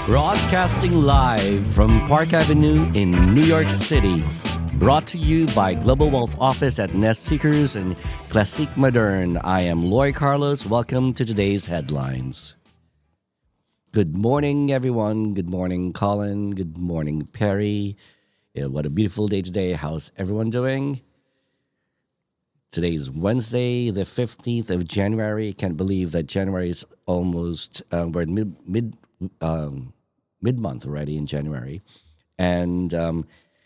Broadcasting live from Park Avenue in New York City. Brought to you by Global Wealth Office at Nest Seekers and Classique Moderne. I am Loy Carlos. Welcome to today's headlines. Good morning, everyone. Good morning, Colin. Good morning, Perry. What a beautiful day today. How's everyone doing? Today's Wednesday, the 15th of January. Can't believe that January is almost, we're in mid-month already in January. And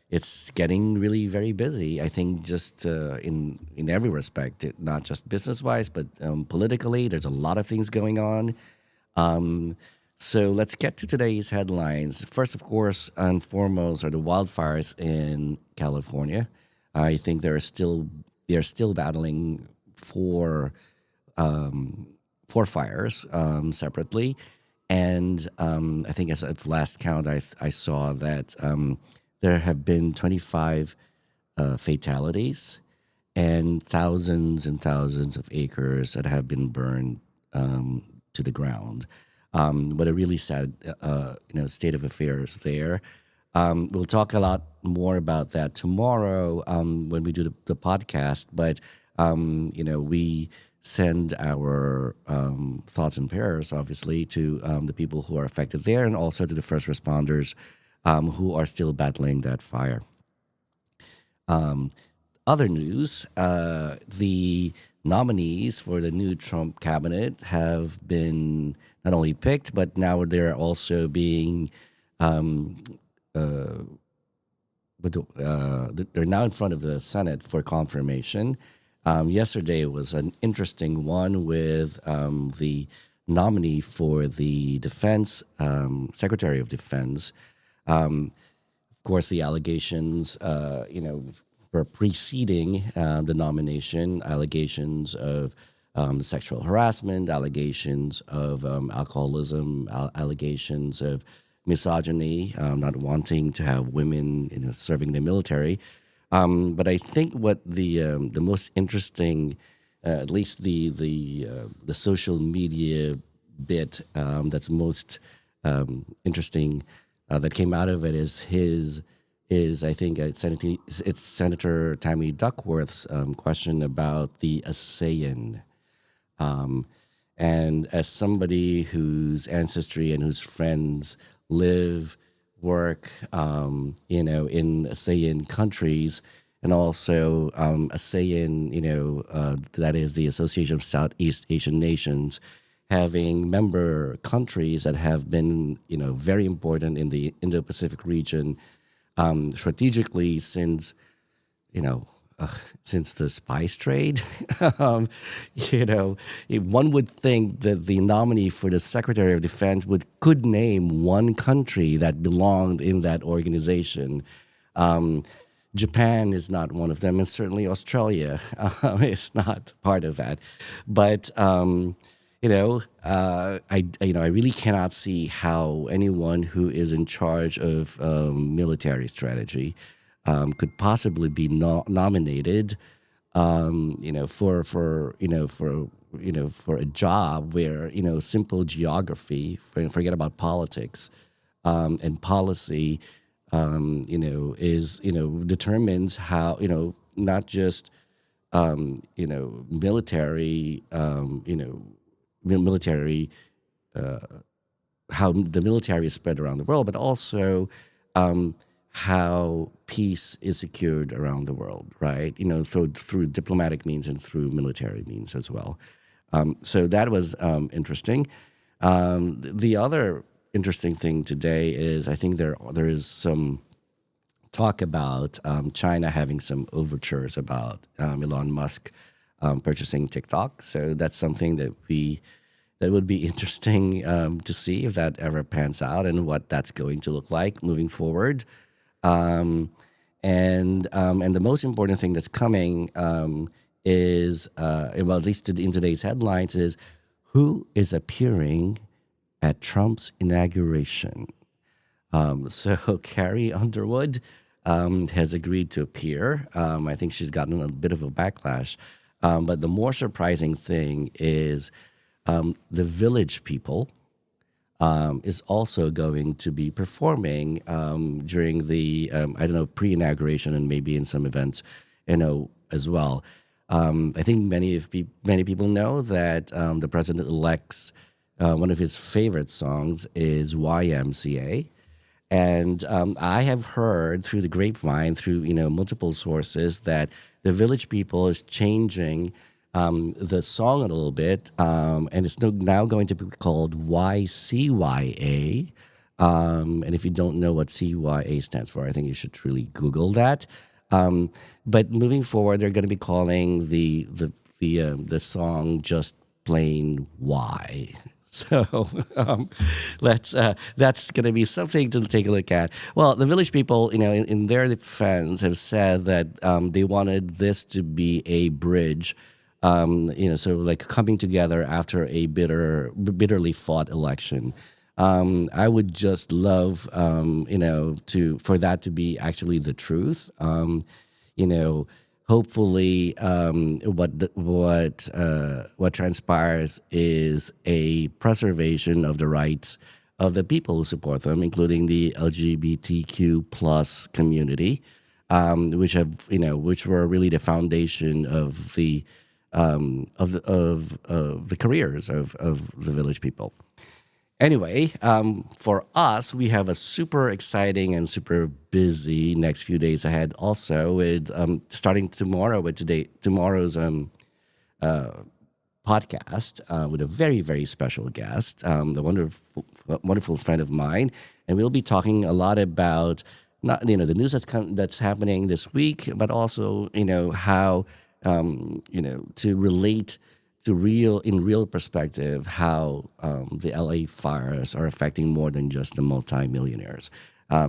it's getting really very busy. I think just in every respect, not just business-wise, but politically, there's a lot of things going on. So let's get to today's headlines. First, of course, and foremost, are the wildfires in California. I think they're still battling for fires separately. And I think as at last count, I saw that there have been 25 fatalities and thousands of acres that have been burned to the ground. What a really sad, state of affairs there. We'll talk a lot more about that tomorrow when we do the podcast. But we send our thoughts and prayers, obviously, to the people who are affected there, and also to the first responders who are still battling that fire. Other news: the nominees for the new Trump cabinet have been not only picked, but now they're also being they're now in front of the Senate for confirmation. Yesterday was an interesting one with the nominee for the Defense Secretary of Defense. Of course, the allegations, were preceding the nomination, allegations of sexual harassment, allegations of alcoholism, allegations of misogyny, not wanting to have women, serving the military. But I think what the most interesting, at least the social media bit that's most interesting that came out of it is I think it's Senator Tammy Duckworth's question about the ASEAN. And as somebody whose ancestry and whose friends live, work, in ASEAN countries, and also ASEAN, that is the Association of Southeast Asian Nations, having member countries that have been, very important in the Indo-Pacific region, strategically since the spice trade. One would think that the nominee for the Secretary of Defense could name one country that belonged in that organization. Japan is not one of them, and certainly Australia is not part of that. But I really cannot see how anyone who is in charge of military strategy could possibly be nominated, for a job where simple geography, forget about politics, and policy, determines how not just military, military, how the military is spread around the world, but also how peace is secured around the world, right? Through diplomatic means and through military means as well. So that was interesting. The other interesting thing today is I think there is some talk about China having some overtures about Elon Musk purchasing TikTok. So that's something that would be interesting to see if that ever pans out and what that's going to look like moving forward. And the most important thing that's coming is, well, at least in today's headlines, is who is appearing at Trump's inauguration. So Carrie Underwood, has agreed to appear. I think she's gotten a bit of a backlash. But the more surprising thing is the Village People is also going to be performing during the I don't know, pre-inauguration and maybe in some events, as well. I think many people know that the president elects one of his favorite songs is YMCA. And I have heard through the grapevine, through multiple sources, that the Village People is changing the song a little bit, and it's now going to be called YCYA. And if you don't know what CYA stands for, I think you should really Google that. But moving forward, they're going to be calling the song just plain Y. So that's going to be something to take a look at. Well, the Village People, in their defense, have said that they wanted this to be a bridge, so like coming together after a bitterly fought election. I would just love, for that to be actually the truth. You know, hopefully, what transpires is a preservation of the rights of the people who support them, including the LGBTQ plus community, which were really the foundation of the careers of the Village People. Anyway, for us, we have a super exciting and super busy next few days ahead. Also, with starting tomorrow with tomorrow's podcast with a very very special guest, a wonderful friend of mine, and we'll be talking a lot about not the news that's happening this week, but also how to relate to real perspective how the LA fires are affecting more than just the multimillionaires.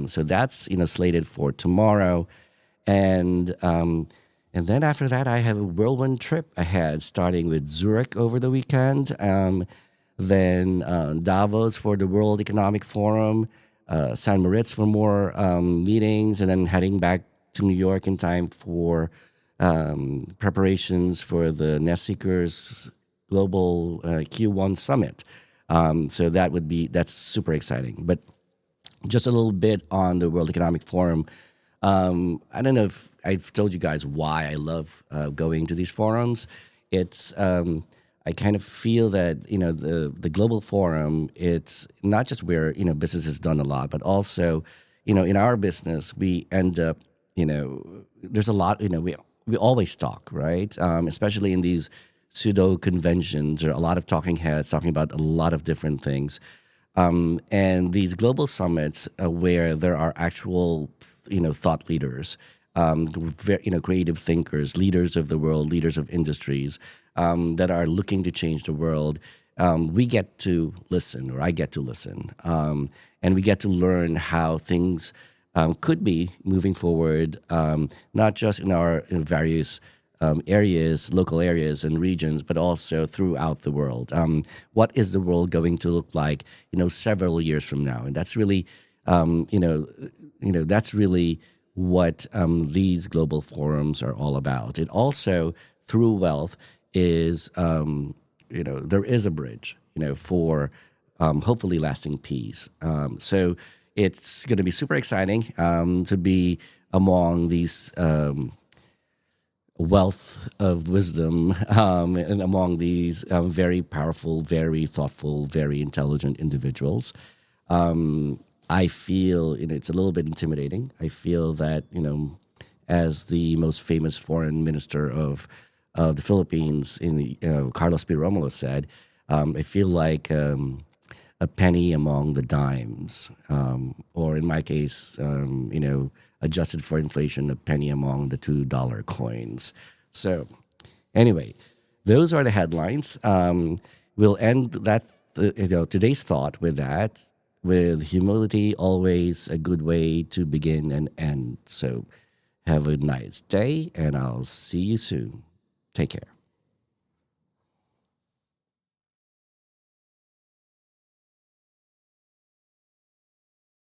So that's slated for tomorrow, and then after that I have a whirlwind trip ahead, starting with Zurich over the weekend, then Davos for the World Economic Forum, San Moritz for more meetings, and then heading back to New York in time for preparations for the Nest Seekers Global Q1 Summit. So that's super exciting. But just a little bit on the World Economic Forum. I don't know if I've told you guys why I love going to these forums. It's I kind of feel that the global forum. It's not just where business is done a lot, but also in our business we end up there's a lot we always talk, right? Especially in these pseudo conventions, there are a lot of talking heads talking about a lot of different things. And these global summits where there are actual, thought leaders, creative thinkers, leaders of the world, leaders of industries that are looking to change the world. We get to listen, or I get to listen, and we get to learn how things could be moving forward, not just in various areas, local areas and regions, but also throughout the world. What is the world going to look like, several years from now? And that's really, that's really what these global forums are all about. It also, through wealth, is, there is a bridge, for hopefully lasting peace. So it's going to be super exciting to be among these wealth of wisdom and among these very powerful, very thoughtful, very intelligent individuals. I feel it's a little bit intimidating. I feel that as the most famous foreign minister of the Philippines, Carlos P. Romulo said, I feel like a penny among the dimes, or in my case, adjusted for inflation, a penny among the $2 coins. So, anyway, those are the headlines. We'll end that today's thought with that. With humility, always a good way to begin and end. So, have a nice day, and I'll see you soon. Take care.